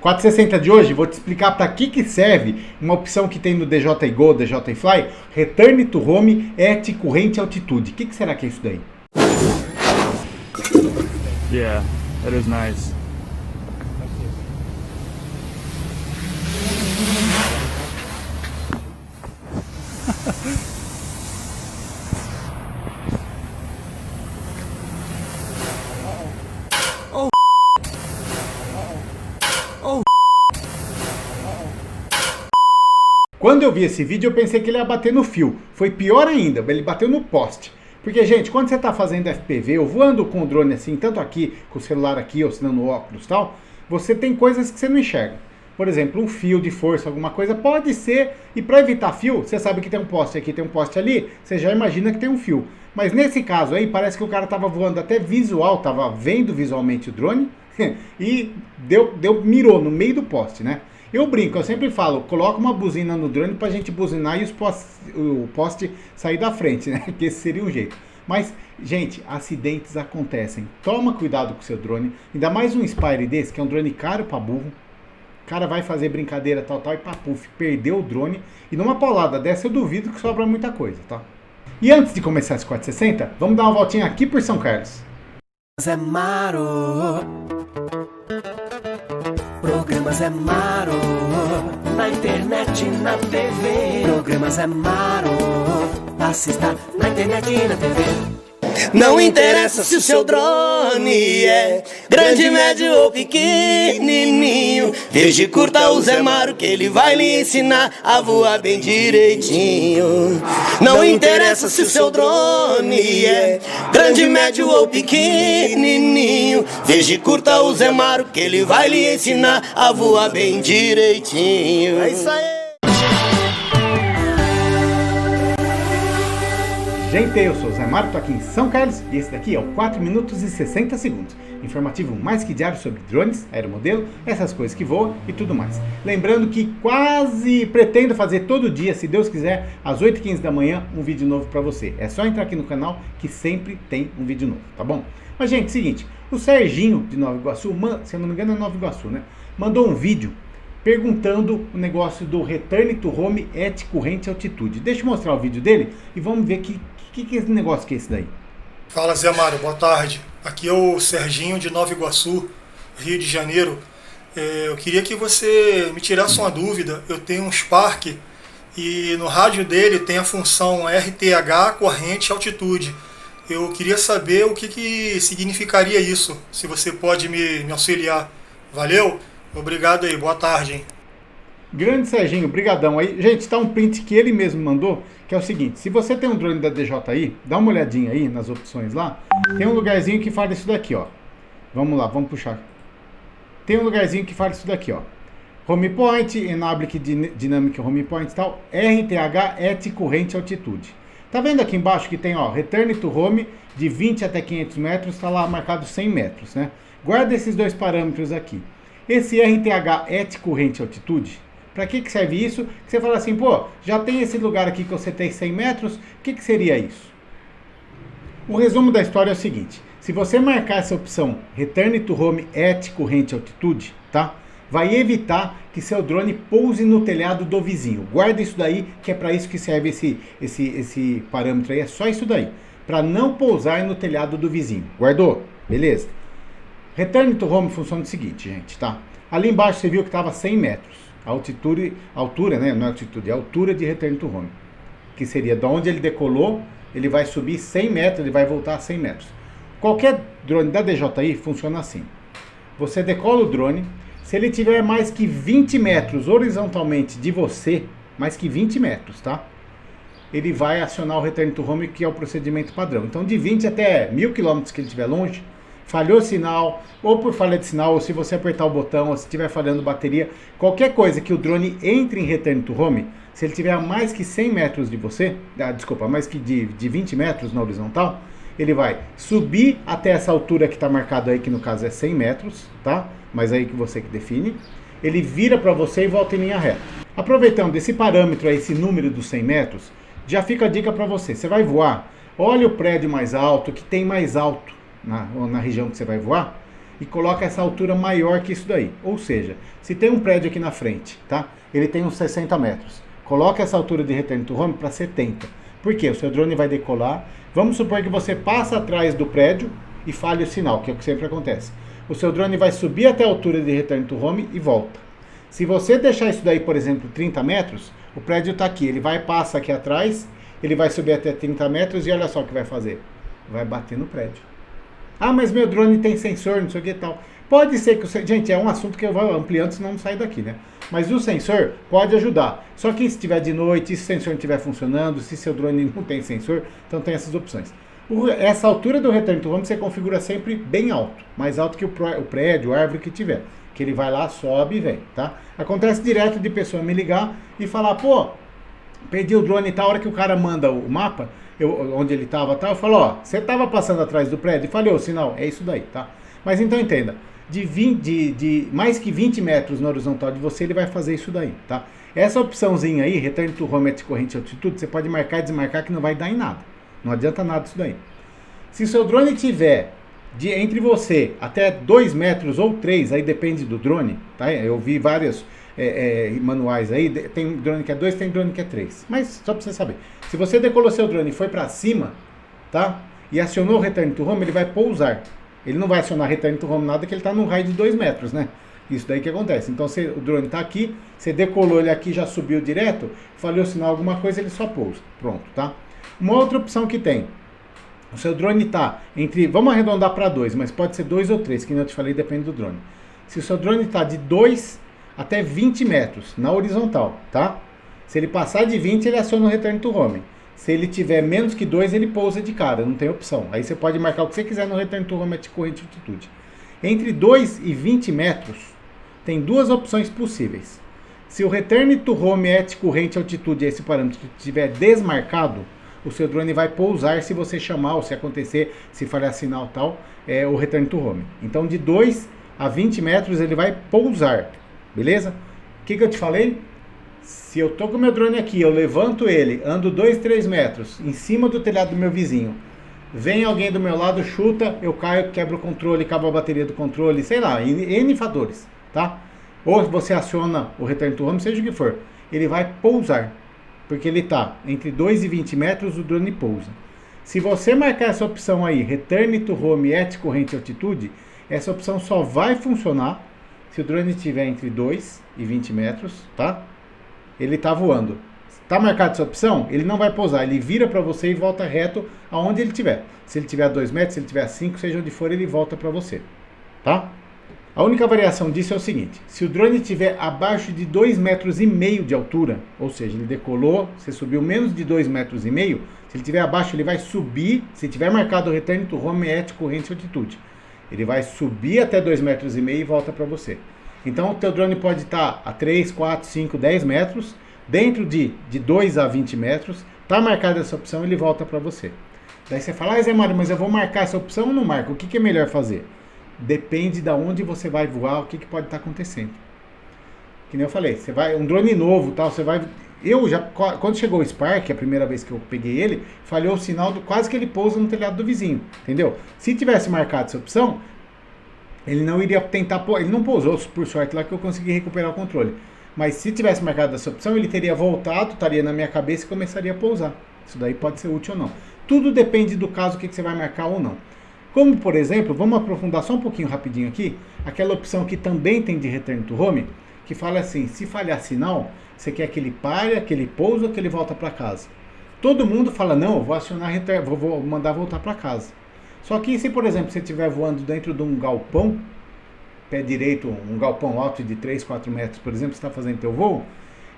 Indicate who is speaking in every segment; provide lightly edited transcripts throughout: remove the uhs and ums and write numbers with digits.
Speaker 1: 460 de hoje, vou te explicar para que serve uma opção que tem no DJI Go, DJI Fly, Return to Home at Current Altitude. O que será que é isso daí?
Speaker 2: Yeah, that is nice.
Speaker 1: Quando eu vi esse vídeo, eu pensei que ele ia bater no fio. Foi pior ainda, ele bateu no poste. Porque, gente, quando você está fazendo FPV ou voando com o drone assim, tanto aqui, com o celular aqui, ou se não no óculos e tal, você tem coisas que você não enxerga. Por exemplo, um fio de força, alguma coisa, pode ser, e para evitar fio, você sabe que tem um poste aqui, tem um poste ali, você já imagina que tem um fio. Mas nesse caso aí, parece que o cara estava voando até visual, estava vendo visualmente o drone, e mirou no meio do poste, né? Eu brinco, eu sempre falo, coloca uma buzina no drone pra gente buzinar e o poste sair da frente, né? Que esse seria um jeito. Mas, gente, acidentes acontecem. Toma cuidado com o seu drone. Ainda mais um Spire desse, que é um drone caro pra burro. O cara vai fazer brincadeira tal e papuf, perdeu o drone. E numa paulada dessa eu duvido que sobra muita coisa, tá? E antes de começar esse 460, vamos dar uma voltinha aqui por São Carlos.
Speaker 3: Zé Maro, programa Zé Maro, na internet, na TV. Programa Zé Maro, assista na internet e na TV. Não interessa se o seu drone é grande, médio ou pequenininho. Veja e curta o Zé Maro que ele vai lhe ensinar a voar bem direitinho. Não interessa se o seu drone é grande, médio ou pequenininho. Veja e curta o Zé Maro que ele vai lhe ensinar a voar bem direitinho. É isso aí.
Speaker 1: Gente, eu sou o Zé Maro, tô aqui em São Carlos e esse daqui é o 4 minutos e 60 segundos. Informativo mais que diário sobre drones, aeromodelo, essas coisas que voam e tudo mais. Lembrando que quase pretendo fazer todo dia, se Deus quiser, às 8h15 da manhã, um vídeo novo pra você. É só entrar aqui no canal que sempre tem um vídeo novo, tá bom? Mas, gente, seguinte, o Serginho de Nova Iguaçu, se eu não me engano é Nova Iguaçu, né? Mandou um vídeo perguntando o negócio do Return to Home at Current Altitude. Deixa eu mostrar o vídeo dele e vamos ver que esse negócio que é esse daí.
Speaker 4: Fala, Zé Mário, boa tarde. Aqui é o Serginho de Nova Iguaçu, Rio de Janeiro. Eu queria que você me tirasse uma dúvida. Eu tenho um Spark e no rádio dele tem a função RTH Corrente Altitude. Eu queria saber o que significaria isso, se você pode me auxiliar. Valeu? Obrigado aí, boa tarde, hein?
Speaker 1: Grande Serginho, brigadão aí. Gente, tá um print que ele mesmo mandou, que é o seguinte, se você tem um drone da DJI, dá uma olhadinha aí nas opções lá, tem um lugarzinho que fala isso daqui, ó. Vamos lá, vamos puxar. Tem um lugarzinho que fala isso daqui, ó. Home Point, Enable Dynamic Home Point e tal, RTH at Current Altitude. Tá vendo aqui embaixo que tem, ó, Return to Home de 20 até 500 metros, tá lá marcado 100 metros, né? Guarda esses dois parâmetros aqui. Esse RTH at Current Altitude, para que serve isso? Que você fala assim, pô, já tem esse lugar aqui que eu setei 100 metros, o que seria isso? O resumo da história é o seguinte, se você marcar essa opção Return to Home at Current Altitude, tá? Vai evitar que seu drone pouse no telhado do vizinho. Guarda isso daí, que é para isso que serve esse parâmetro aí, é só isso daí. Para não pousar no telhado do vizinho. Guardou? Beleza. Return to Home funciona o seguinte, gente, tá? Ali embaixo você viu que estava 100 metros. A altura, né? Não é altitude, é a altura de Return to Home. Que seria de onde ele decolou, ele vai subir 100 metros, ele vai voltar a 100 metros. Qualquer drone da DJI funciona assim. Você decola o drone, se ele tiver mais que 20 metros horizontalmente de você, mais que 20 metros, tá? Ele vai acionar o Return to Home, que é o procedimento padrão. Então, de 20 até 1000 km que ele estiver longe, falhou o sinal, ou por falha de sinal, ou se você apertar o botão, ou se estiver falhando bateria, qualquer coisa que o drone entre em Return to Home, se ele tiver a mais que 100 metros de você, mais que de 20 metros na horizontal, ele vai subir até essa altura que está marcado aí, que no caso é 100 metros, tá? Mas aí que você que define. Ele vira para você e volta em linha reta. Aproveitando esse parâmetro aí, esse número dos 100 metros, já fica a dica para você. Você vai voar, olha o prédio mais alto, que tem mais alto na região que você vai voar, e coloca essa altura maior que isso daí. Ou seja, se tem um prédio aqui na frente, tá? Ele tem uns 60 metros. Coloca essa altura de return to home para 70. Por quê? O seu drone vai decolar. Vamos supor que você passa atrás do prédio e falhe o sinal, que é o que sempre acontece. O seu drone vai subir até a altura de return to home e volta. Se você deixar isso daí, por exemplo, 30 metros, o prédio está aqui. Ele passa aqui atrás, ele vai subir até 30 metros e olha só o que vai fazer. Vai bater no prédio. Ah, mas meu drone tem sensor, não sei o que e tal. Pode ser que o... Gente, é um assunto que eu vou ampliando, senão não sai daqui, né? Mas o sensor pode ajudar. Só que se estiver de noite, se o sensor não estiver funcionando, se seu drone não tem sensor, então tem essas opções. Essa altura do return to home você configura sempre bem alto. Mais alto que o prédio, a árvore que tiver. Que ele vai lá, sobe e vem, tá? Acontece direto de pessoa me ligar e falar, pô, perdi o drone e tal, a hora que o cara manda o mapa, onde ele estava, tá? Eu falo, ó, você estava passando atrás do prédio e falhou o sinal, é isso daí, tá? Mas então entenda, de mais que 20 metros na horizontal de você, ele vai fazer isso daí, tá? Essa opçãozinha aí, return to home at corrente e altitude, você pode marcar e desmarcar que não vai dar em nada. Não adianta nada isso daí. Se o seu drone tiver entre você até 2 metros ou 3, aí depende do drone, tá? Eu vi vários manuais aí, tem drone que é 2, tem drone que é 3. Mas só para você saber, se você decolou seu drone e foi para cima, tá? E acionou o return to home, ele vai pousar. Ele não vai acionar return to home nada, que ele está num raio de 2 metros, né? Isso daí que acontece. Então o drone está aqui, você decolou ele aqui, já subiu direto, falhou o sinal, alguma coisa, ele só pousa. Pronto, tá? Uma outra opção que tem, o seu drone está entre, vamos arredondar para 2, mas pode ser 2 ou 3, que eu te falei, depende do drone. Se o seu drone está de 2 até 20 metros na horizontal, tá? Se ele passar de 20, ele aciona o return to home. Se ele tiver menos que 2, ele pousa de cara, não tem opção. Aí você pode marcar o que você quiser no return to home at corrente e altitude. Entre 2 e 20 metros, tem duas opções possíveis. Se o return to home at corrente e altitude, esse parâmetro, estiver desmarcado, o seu drone vai pousar se você chamar, ou se acontecer, se falhar sinal tal, o return to home. Então de 2 a 20 metros ele vai pousar, beleza? O que eu te falei? Se eu tô com o meu drone aqui, eu levanto ele, ando 2, 3 metros em cima do telhado do meu vizinho, vem alguém do meu lado, chuta, eu caio, quebro o controle, acaba a bateria do controle, sei lá, N fatores, tá? Ou você aciona o return to home, seja o que for, ele vai pousar. Porque ele está entre 2 e 20 metros, o drone pousa. Se você marcar essa opção aí, Return to Home at corrente e altitude, essa opção só vai funcionar se o drone estiver entre 2 e 20 metros, tá? Ele está voando. Está marcada essa opção, ele não vai pousar, ele vira para você e volta reto aonde ele estiver. Se ele estiver a 2 metros, se ele estiver a 5, seja onde for, ele volta para você, tá? A única variação disso é o seguinte, se o drone estiver abaixo de 2,5 metros de altura, ou seja, ele decolou, você subiu menos de 2,5 metros, se ele estiver abaixo, ele vai subir, se tiver marcado o return to home at corrente e altitude, ele vai subir até 2,5 metros e volta para você. Então o teu drone pode estar a 3, 4, 5, 10 metros, dentro de 2 a 20 metros, está marcada essa opção, ele volta para você. Daí você fala, Zé Mário, mas eu vou marcar essa opção ou não marco? O que é melhor fazer? Depende de onde você vai voar, o que pode estar acontecendo. Que nem eu falei, você vai, um drone novo, tal, você vai... quando chegou o Spark, a primeira vez que eu peguei ele, falhou o sinal, quase que ele pousa no telhado do vizinho, entendeu? Se tivesse marcado essa opção, ele não iria tentar, ele não pousou, por sorte lá que eu consegui recuperar o controle. Mas se tivesse marcado essa opção, ele teria voltado, estaria na minha cabeça e começaria a pousar. Isso daí pode ser útil ou não. Tudo depende do caso, o que você vai marcar ou não. Como, por exemplo, vamos aprofundar só um pouquinho rapidinho aqui, aquela opção que também tem de return to home, que fala assim, se falhar sinal, você quer que ele pare, que ele pousa ou que ele volta para casa. Todo mundo fala, não, eu vou acionar return, vou mandar voltar para casa. Só que se, por exemplo, você estiver voando dentro de um galpão, pé direito, um galpão alto de 3, 4 metros, por exemplo, você está fazendo teu voo,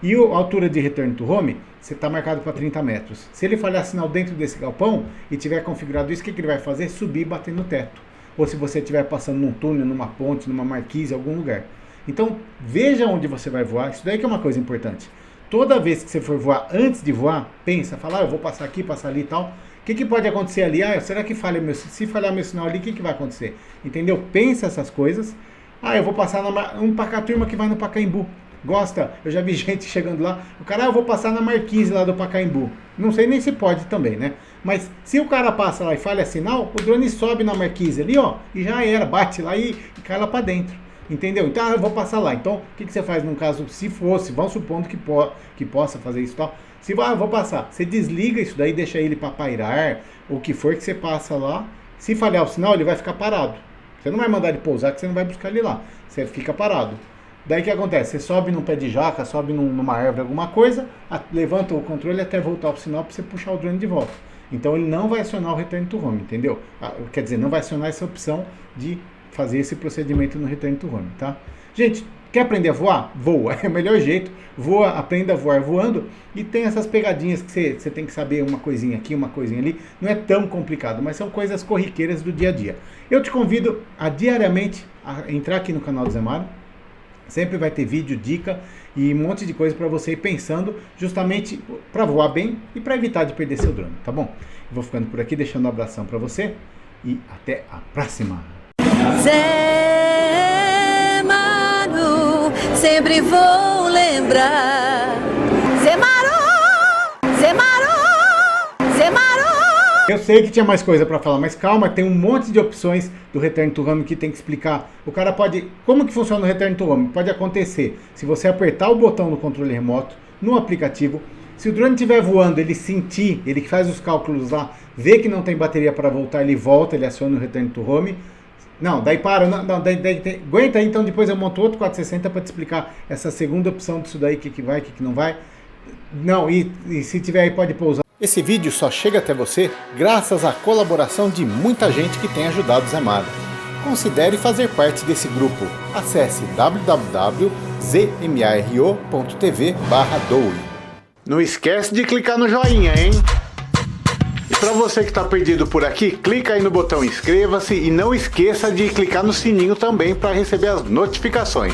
Speaker 1: e a altura de return to home, você está marcado para 30 metros. Se ele falhar sinal dentro desse galpão e tiver configurado isso, o que ele vai fazer? Subir e bater no teto. Ou se você estiver passando num túnel, numa ponte, numa marquise, em algum lugar. Então, veja onde você vai voar. Isso daí que é uma coisa importante. Toda vez que você for voar, antes de voar, pensa, fala, eu vou passar aqui, passar ali e tal. O que pode acontecer ali? Será que se falhar meu sinal ali, o que vai acontecer? Entendeu? Pensa essas coisas. Eu vou passar um Pacaturma que vai no Pacaembu. gosta, eu já vi gente chegando lá, o cara, eu vou passar na marquise lá do Pacaembu. Não sei nem se pode também, né? Mas se o cara passa lá e falha sinal, o drone sobe na marquise ali, ó, e já era, bate lá e cai lá pra dentro. Entendeu? Então, eu vou passar lá. Então, o que você faz num caso, se fosse, vamos supondo que possa fazer isso e tal. Se eu vou passar, você desliga isso daí, deixa ele para pairar, o que for que você passa lá. Se falhar o sinal, ele vai ficar parado. Você não vai mandar ele pousar, que você não vai buscar ele lá. Você fica parado. Daí o que acontece? Você sobe num pé de jaca, sobe numa árvore, alguma coisa, levanta o controle até voltar o sinal para você puxar o drone de volta. Então ele não vai acionar o Return to Home, entendeu? Quer dizer, não vai acionar essa opção de fazer esse procedimento no Return to Home, tá? Gente, quer aprender a voar? Voa, é o melhor jeito. Voa, aprenda a voar voando. E tem essas pegadinhas que você tem que saber uma coisinha aqui, uma coisinha ali. Não é tão complicado, mas são coisas corriqueiras do dia a dia. Eu te convido a diariamente a entrar aqui no canal do Zé Maro. Sempre vai ter vídeo, dica e um monte de coisa para você ir pensando justamente para voar bem e para evitar de perder seu drone, tá bom? Eu vou ficando por aqui, deixando um abração para você e até a próxima!
Speaker 5: Zé Maro, sempre vou lembrar. Zé Maro, Zé Maro, Zé Maro.
Speaker 1: Eu sei que tinha mais coisa para falar, mas calma, tem um monte de opções do Return to Home que tem que explicar. O cara pode... Como que funciona o Return to Home? Pode acontecer se você apertar o botão no controle remoto, no aplicativo, se o drone estiver voando, ele sentir, ele faz os cálculos lá, vê que não tem bateria para voltar, ele volta, ele aciona o Return to Home. Não, daí para, daí aguenta aí, então depois eu monto outro 460 para te explicar essa segunda opção disso daí, que vai, que não vai. Não, e se tiver aí pode pousar. Esse vídeo só chega até você graças à colaboração de muita gente que tem ajudado o Zé Maro. Considere fazer parte desse grupo. Acesse www.zmaro.tv/doe. Não esquece de clicar no joinha, hein? E para você que está perdido por aqui, clica aí no botão inscreva-se e não esqueça de clicar no sininho também para receber as notificações.